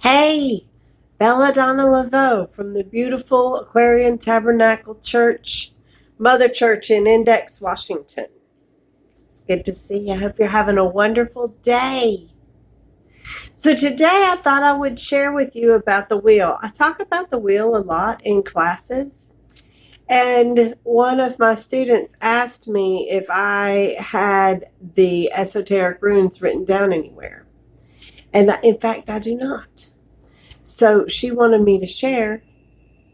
Hey, Belladonna Laveau from the beautiful Aquarian Tabernacle Church, Mother Church in Index, Washington. It's good to see you. I hope you're having a wonderful day. So today I thought I would share with you about the wheel. I talk about the wheel a lot in classes. And one of my students asked me if I had the esoteric runes written down anywhere. And in fact, I do not. So she wanted me to share.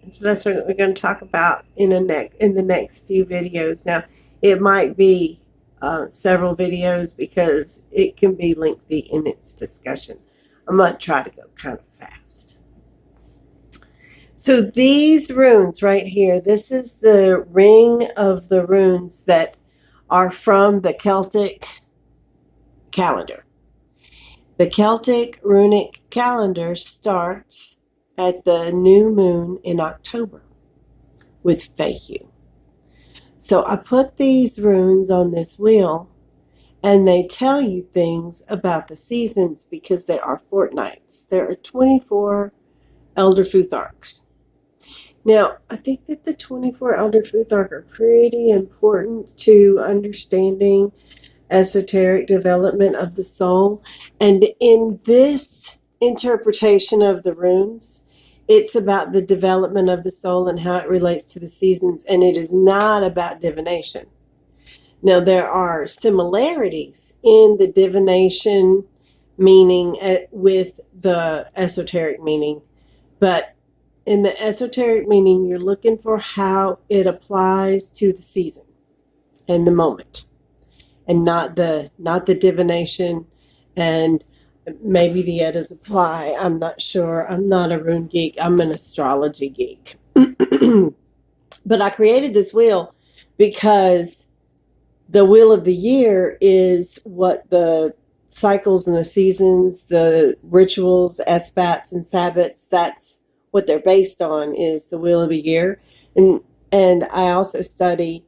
And so that's what we're going to talk about in the next few videos. Now, it might be several videos because it can be lengthy in its discussion. I'm going to try to go kind of fast. So these runes right here, this is the ring of the runes that are from the Celtic calendar. The Celtic Runic calendar starts at the new moon in October with Fehu. So I put these runes on this wheel and they tell you things about the seasons because they are fortnights. There are 24 Elder Futharks. Now, I think that the 24 Elder Futhark are pretty important to understanding esoteric development of the soul. And in this interpretation of the runes, it's about the development of the soul and how it relates to the seasons, and it is not about divination. Now, there are similarities in the divination meaning with the esoteric meaning, but in the esoteric meaning, you're looking for how it applies to the season and the moment, and not the divination, and maybe the Eddas apply. I'm not sure. I'm not a rune geek. I'm an astrology geek. But I created this wheel because the wheel of the year is what the cycles and the seasons, the rituals, esbats and sabbats, that's what they're based on, is the wheel of the year. And I also study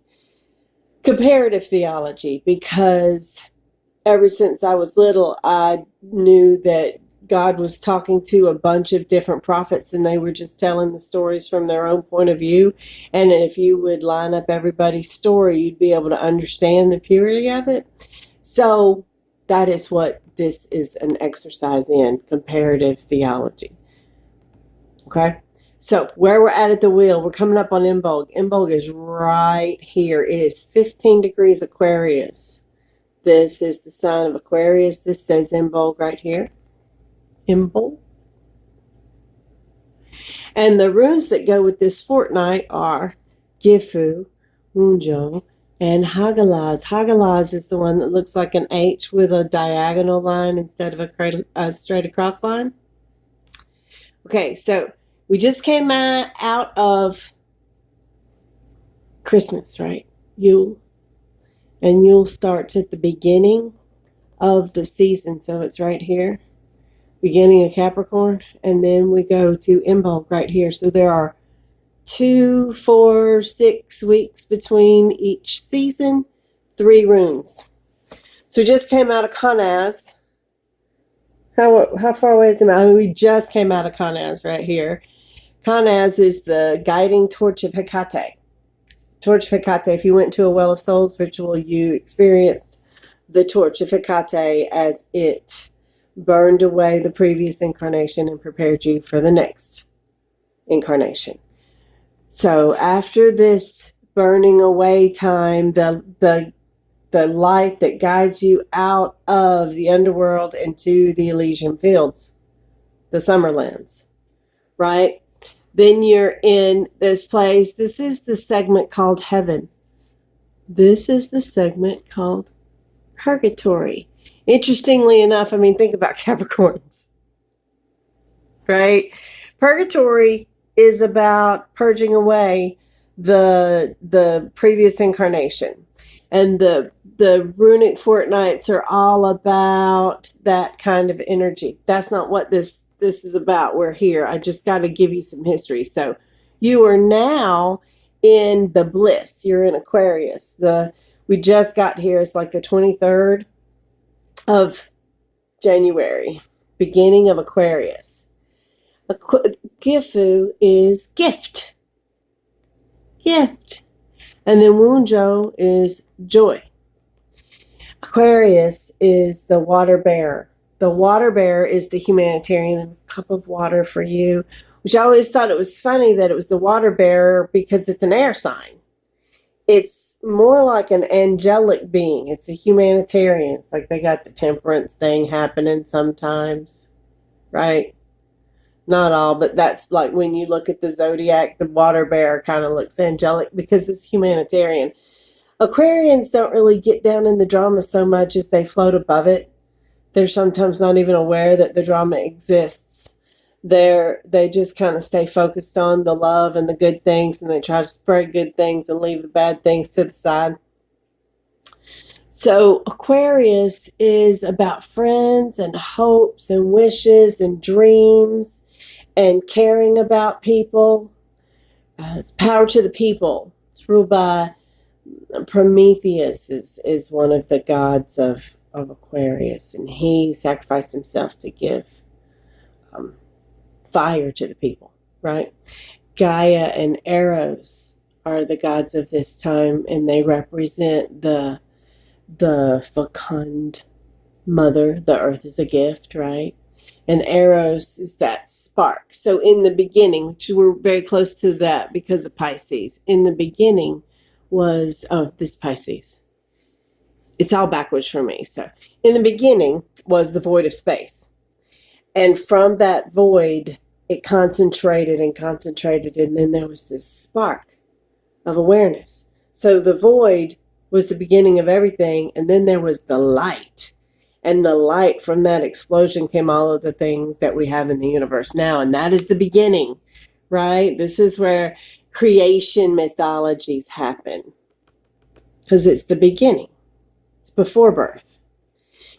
comparative theology because ever since I was little, I knew that God was talking to a bunch of different prophets and they were just telling the stories from their own point of view. And if you would line up everybody's story, you'd be able to understand the purity of it. So that is what this is an exercise in, comparative theology. Okay, so where we're at the wheel, we're coming up on Imbolc. Imbolc is right here. It is 15 degrees Aquarius. This is the sign of Aquarius. This says Imbolc right here. Imbolc. And the runes that go with this fortnight are Gifu, Wunjo, and Hagalaz. Hagalaz is the one that looks like an H with a diagonal line instead of a straight across line. Okay, so we just came out of Christmas, right? Yule. And Yule starts at the beginning of the season, so it's right here. Beginning of Capricorn, and then we go to Imbolc right here. So there are 2, 4, 6 weeks between each season, 3 runes. So we just came out of Conaz. How far away is it? I mean, we just came out of Conaz right here. Conaz is the guiding torch of Hecate. Torch of Hecate. If you went to a Well of Souls ritual, you experienced the torch of Hecate as it burned away the previous incarnation and prepared you for the next incarnation. So after this burning away time, the light that guides you out of the underworld into the Elysian fields, the Summerlands, right? Then you're in this place. This is the segment called Heaven. This is the segment called Purgatory. Interestingly enough, I mean, think about Capricorns, right? Purgatory is about purging away the previous incarnation. And the runic fortnights are all about that kind of energy. That's not what this is about. We're here. I just got to give you some history. So you are now in the bliss. You're in Aquarius. We just got here. It's like the 23rd of January, beginning of Aquarius. Gifu is gift. Gift. And then Wunjo is joy. Aquarius is the water bearer. The water bearer is the humanitarian, cup of water for you, which I always thought it was funny that it was the water bearer because it's an air sign. It's more like an angelic being. It's a humanitarian. It's like they got the temperance thing happening sometimes, right? Not all, but that's like when you look at the zodiac, the water bearer kind of looks angelic because it's humanitarian. Aquarians don't really get down in the drama so much as they float above it. They're sometimes not even aware that the drama exists. They just kind of stay focused on the love and the good things, and they try to spread good things and leave the bad things to the side. So Aquarius is about friends and hopes and wishes and dreams and caring about people. It's power to the people. It's ruled by Prometheus is one of the gods of Aquarius, and he sacrificed himself to give fire to the people, right? Gaia and Eros are the gods of this time, and they represent the fecund mother. The earth is a gift, right? And Eros is that spark. So in the beginning, which we're very close to that because of Pisces, in the beginning was, this Pisces. It's all backwards for me. So in the beginning was the void of space. And from that void, it concentrated, and then there was this spark of awareness. So the void was the beginning of everything, and then there was the light. And the light from that explosion came all of the things that we have in the universe now, and that is the beginning, right? This is where creation mythologies happen, because it's the beginning. It's before birth.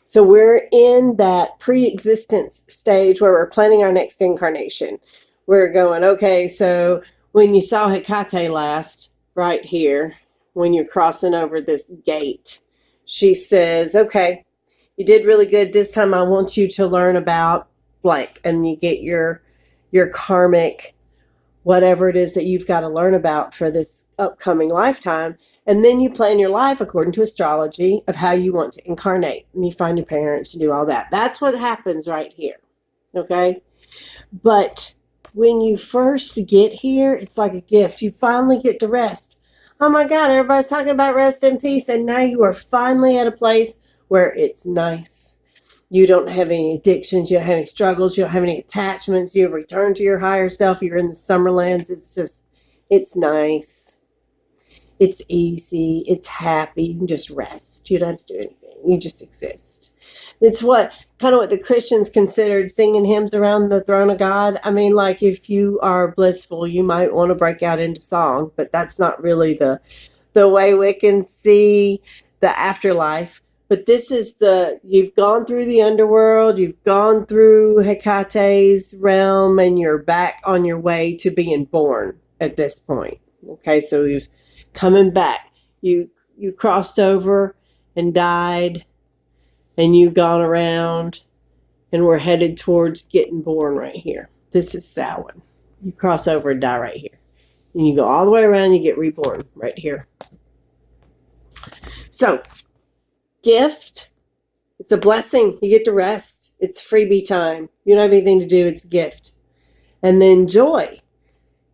So we're in that pre-existence stage where we're planning our next incarnation. We're going, okay, so when you saw Hecate last, right here, when you're crossing over this gate, she says, okay, you did really good. This time I want you to learn about blank. And you get your karmic, whatever it is that you've got to learn about for this upcoming lifetime. And then you plan your life according to astrology of how you want to incarnate. And you find your parents and do all that. That's what happens right here. Okay? But when you first get here, it's like a gift. You finally get to rest. Oh my God, everybody's talking about rest and peace. And now you are finally at a place where it's nice. You don't have any addictions. You don't have any struggles. You don't have any attachments. You have returned to your higher self. You're in the Summerlands. It's nice. It's easy. It's happy. You can just rest. You don't have to do anything. You just exist. It's what the Christians considered singing hymns around the throne of God. I mean, like if you are blissful, you might want to break out into song, but that's not really the way Wiccans see the afterlife. But this is you've gone through the underworld, you've gone through Hecate's realm, and you're back on your way to being born at this point. Okay, so you're coming back. You crossed over and died, and you've gone around, and we're headed towards getting born right here. This is Samhain. You cross over and die right here. And you go all the way around, you get reborn right here. So, gift, it's a blessing. You get to rest. It's freebie time. You don't have anything to do. It's a gift. And then joy.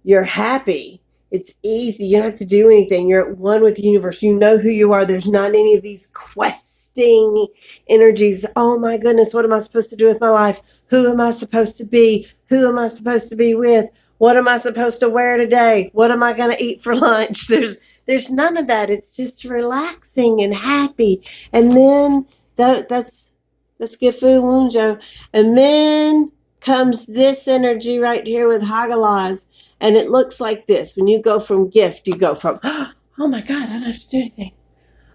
You're happy. It's easy. You don't have to do anything. You're at one with the universe. You know who you are. There's not any of these questing energies. Oh my goodness, what am I supposed to do with my life? Who am I supposed to be? Who am I supposed to be with? What am I supposed to wear today? What am I going to eat for lunch? There's none of that. It's just relaxing and happy. And then that's Gifu Wunjo. And then comes this energy right here with Hagalaz. And it looks like this. When you go from gift, you go from, oh my God, I don't have to do anything.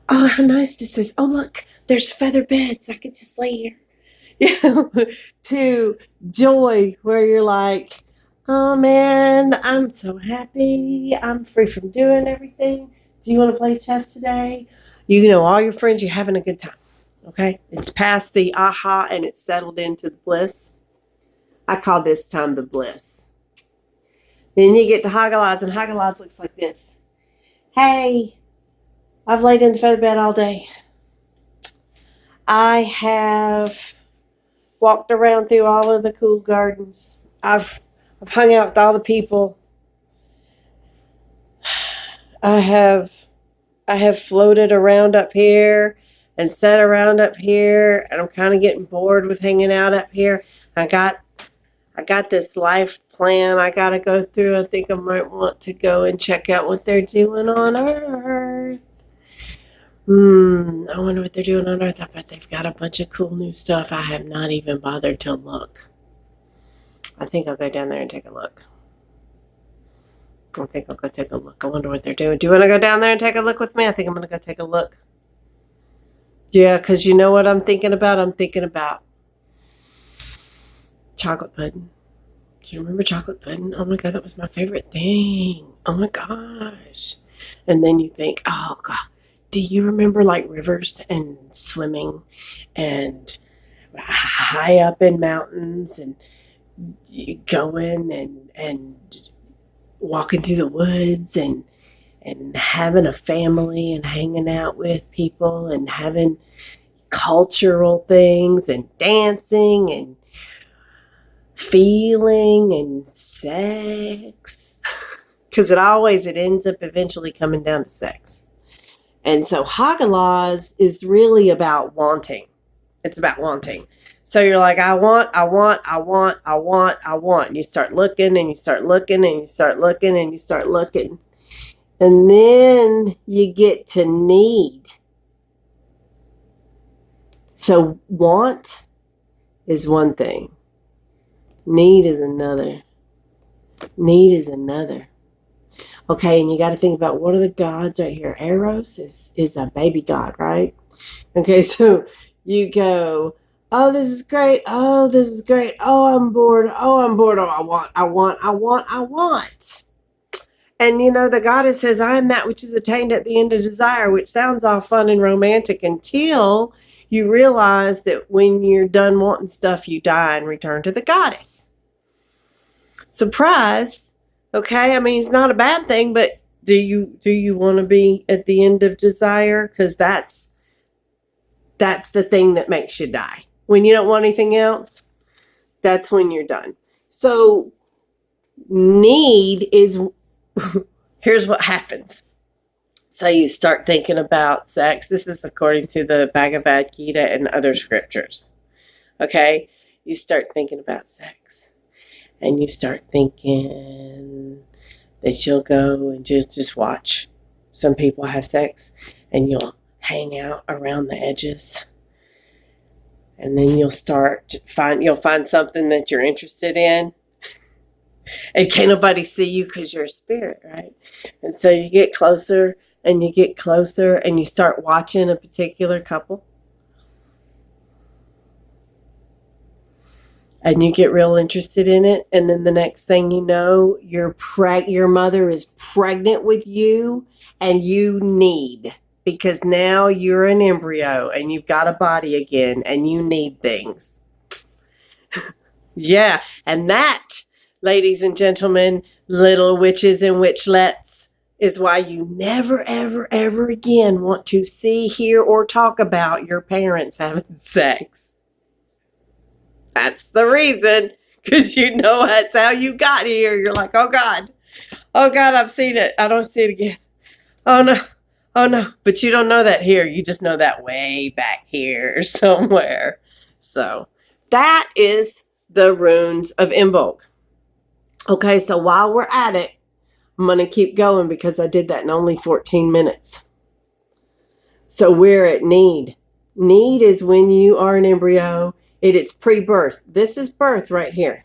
Oh, how nice this is. Oh, look, there's feather beds. I could just lay here. To joy, where you're like, oh man, I'm so happy. I'm free from doing everything. Do you want to play chess today? You know, all your friends, you're having a good time. Okay? It's past the aha and it's settled into the bliss. I call this time the bliss. Then you get to Hagalaz, and Hagalaz looks like this. Hey, I've laid in the feather bed all day. I have walked around through all of the cool gardens. I've hung out with all the people. I have floated around up here and sat around up here, and I'm kind of getting bored with hanging out up here. I got this life plan I got to go through. I think I might want to go and check out what they're doing on Earth. I wonder what they're doing on Earth. I bet they've got a bunch of cool new stuff. I have not even bothered to look. I think I'll go down there and take a look. I think I'll go take a look. I wonder what they're doing. Do you want to go down there and take a look with me? I think I'm going to go take a look. Yeah, because you know what I'm thinking about? I'm thinking about chocolate pudding. Do you remember chocolate pudding? Oh my God, that was my favorite thing. Oh my gosh. And then you think, oh God, do you remember like rivers and swimming and high up in mountains and going and walking through the woods and having a family and hanging out with people and having cultural things and dancing and feeling and sex? Because it ends up eventually coming down to sex. And so Hagalaz is really about wanting. It's about wanting. So you're like, I want. And you start looking and you start looking and you start looking and you start looking. And then you get to need. So want is one thing. Need is another. Need is another. Okay, and you got to think about what are the gods right here. Eros is a baby god, right? Okay, so you go, oh, this is great. Oh, this is great. Oh, I'm bored. Oh, I'm bored. Oh, I want. And you know, the goddess says, I am that which is attained at the end of desire, which sounds all fun and romantic until you realize that when you're done wanting stuff, you die and return to the goddess. Surprise. Okay, I mean, it's not a bad thing, but do you want to be at the end of desire? Because that's the thing that makes you die. When you don't want anything else, that's when you're done. So need is, here's what happens. So you start thinking about sex. This is according to the Bhagavad Gita and other scriptures. Okay, you start thinking about sex. And you start thinking that you'll go and just watch some people have sex, and you'll hang out around the edges, and then you'll find something that you're interested in, and can't nobody see you because you're a spirit, right? And so you get closer and you get closer, and you start watching a particular couple. And you get real interested in it. And then the next thing you know, your mother is pregnant with you, and you need, because now you're an embryo and you've got a body again and you need things. Yeah. And that, ladies and gentlemen, little witches and witchlets, is why you never, ever, ever again want to see, hear, or talk about your parents having sex. That's the reason, because you know that's how you got here. You're like, oh God, I've seen it. I don't see it again. Oh no. But you don't know that here. You just know that way back here somewhere. So that is the runes of Imbolc. Okay, so while we're at it, I'm going to keep going because I did that in only 14 minutes. So we're at need. Need is when you are an embryo. It is pre-birth. This is birth right here.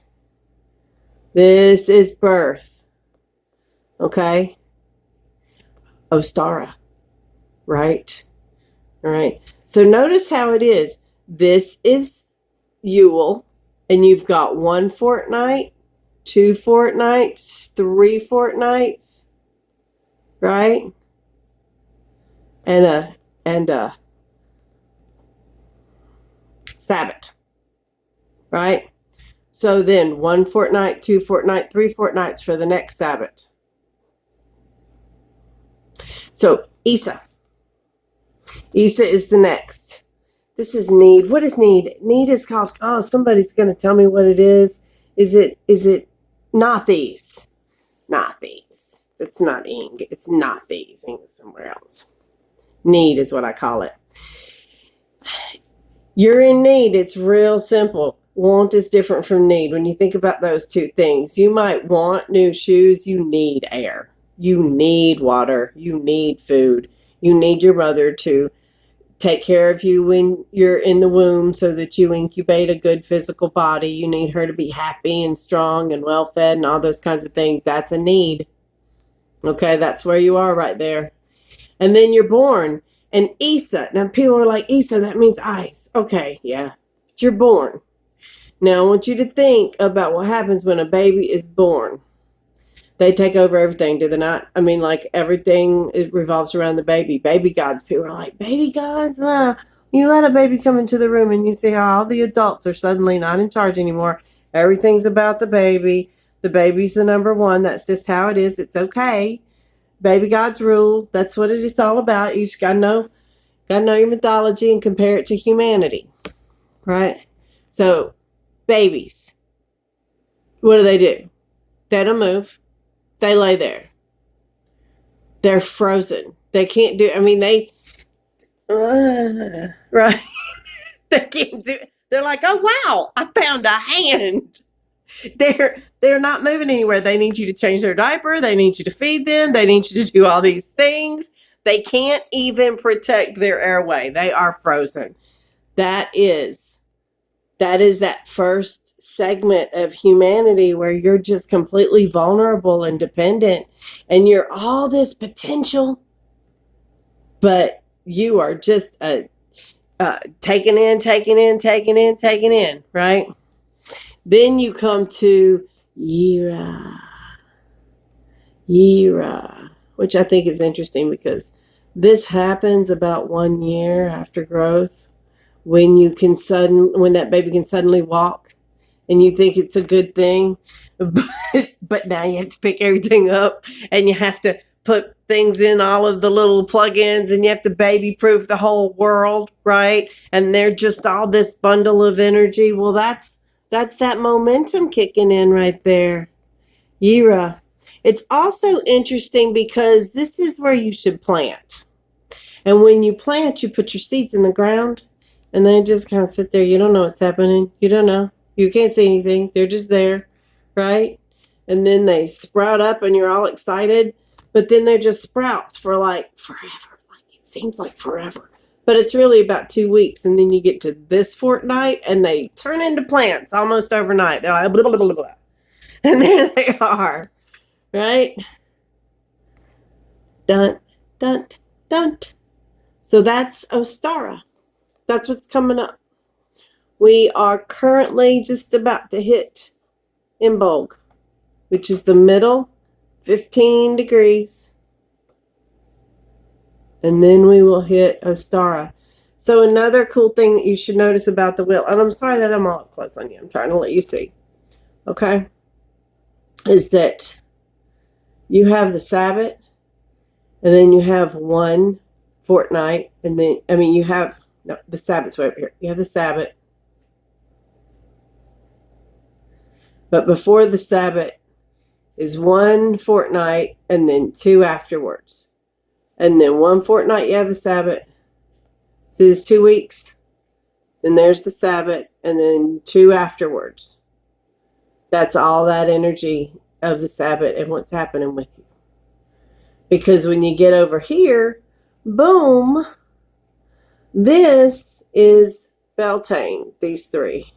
This is birth. Okay? Ostara. Right? All right. So notice how it is. This is Yule, and you've got 1 fortnight, 2 fortnights, 3 fortnights, right? And a Sabbath. Right? So then 1 fortnight, 2 fortnight, 3 fortnights for the next Sabbath. So Isa. Isa is the next. This is need. What is need? Need is called, oh, somebody's going to tell me what it is. Is it Nauthiz? Nauthiz. It's not ing. It's Nauthiz. Ing is somewhere else. Need is what I call it. You're in need. It's real simple. Want is different from need. When you think about those two things, you might want new shoes. You need air. You need water. You need food. You need your mother to take care of you when you're in the womb so that you incubate a good physical body. You need her to be happy and strong and well fed and all those kinds of things. That's a need. Okay, that's where you are right there. And then you're born. And Isa, now people are like, Isa, that means ice. Okay, yeah, but you're born. Now I want you to think about what happens when a baby is born. They take over everything, do they not? I mean, like everything, it revolves around the baby. Baby gods. People are like, baby gods? Wow. You let a baby come into the room and you see how all the adults are suddenly not in charge anymore. Everything's about the baby. The baby's the number one. That's just how it is. It's okay. Baby gods rule. That's what it is all about. You just gotta know your mythology and compare it to humanity. Right? So, babies. What do? They don't move. They lay there. They're frozen. They can't do, right? They can't do, they're like, oh, wow, I found a hand. They're not moving anywhere. They need you to change their diaper. They need you to feed them. They need you to do all these things. They can't even protect their airway. They are frozen. That is that first segment of humanity where you're just completely vulnerable and dependent and you're all this potential, but you are just taking in, right? Then you come to Yera, which I think is interesting because this happens about 1 year after growth. When that baby can suddenly walk and you think it's a good thing, but now you have to pick everything up and you have to put things in all of the little plugins and you have to baby proof the whole world, right? And they're just all this bundle of energy. Well, that's that momentum kicking in right there. Yera. It's also interesting because this is where you should plant. And when you plant, you put your seeds in the ground. And then just kind of sit there. You don't know what's happening. You don't know. You can't see anything. They're just there, right? And then they sprout up and you're all excited. But then they're just sprouts for like forever. Like it seems like forever. But it's really about 2 weeks. And then you get to this fortnight and they turn into plants almost overnight. They're like, blah, blah, blah, blah. And there they are, right? Dun, dun, dun. So that's Ostara. That's what's coming up. We are currently just about to hit Imbolc, which is the middle, 15 degrees. And then we will hit Ostara. So another cool thing that you should notice about the wheel, and I'm sorry that I'm all up close on you. I'm trying to let you see. Okay? Is that you have the Sabbath, and then you have 1 fortnight, and then, you have, no, the Sabbath's way over here. You have the Sabbath. But before the Sabbath is 1 fortnight and then 2 afterwards. And then 1 fortnight you have the Sabbath. So there's 2 weeks. Then there's the Sabbath and then 2 afterwards. That's all that energy of the Sabbath and what's happening with you. Because when you get over here, boom, this is Beltane, these 3.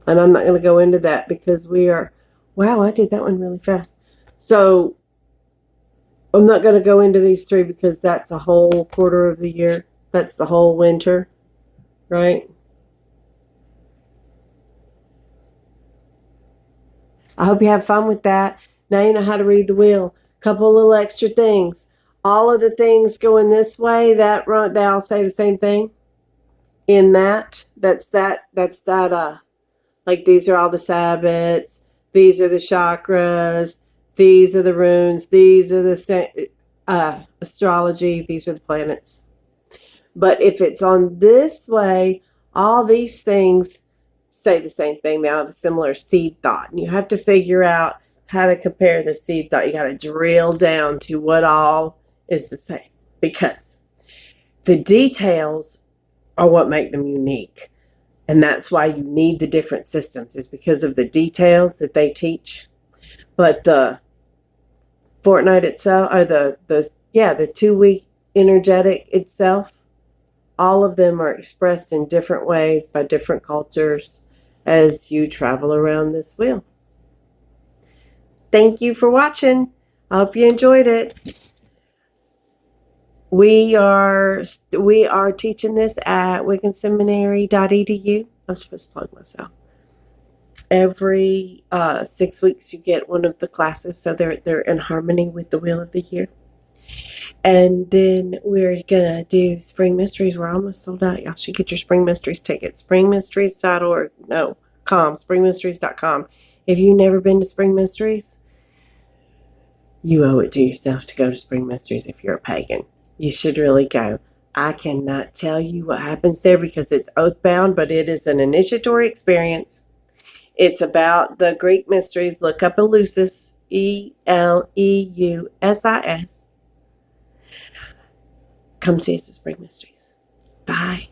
And I'm not going to go into that because we are, wow, I did that one really fast. So I'm not going to go into these 3 because that's a whole quarter of the year. That's the whole winter, right? I hope you have fun with that. Now you know how to read the wheel. Couple little extra things. All of the things going this way, they all say the same thing. In that's that Like these are all the Sabbats, these are the chakras, these are the runes, these are the astrology, these are the planets. But if it's on this way, all these things say the same thing. They have a similar seed thought. And you have to figure out how to compare the seed thought. You got to drill down to what all is the same, because the details are what make them unique. And that's why you need the different systems, is because of the details that they teach. But the fortnight itself, or the 2-week energetic itself, all of them are expressed in different ways by different cultures as you travel around this wheel. Thank you for watching. I hope you enjoyed it. We are teaching this at wiccanseminary.edu. I'm supposed to plug myself. Every 6 weeks you get one of the classes, so they're in harmony with the Wheel of the Year. And then we're gonna do Spring Mysteries. We're almost sold out. Y'all should get your Spring Mysteries tickets. Springmysteries.org. No, springmysteries.com. If you've never been to Spring Mysteries, you owe it to yourself to go to Spring Mysteries if you're a pagan. You should really go. I cannot tell you what happens there because it's oath-bound, but it is an initiatory experience. It's about the Greek mysteries. Look up Eleusis, Eleusis. Come see us at Spring Mysteries. Bye.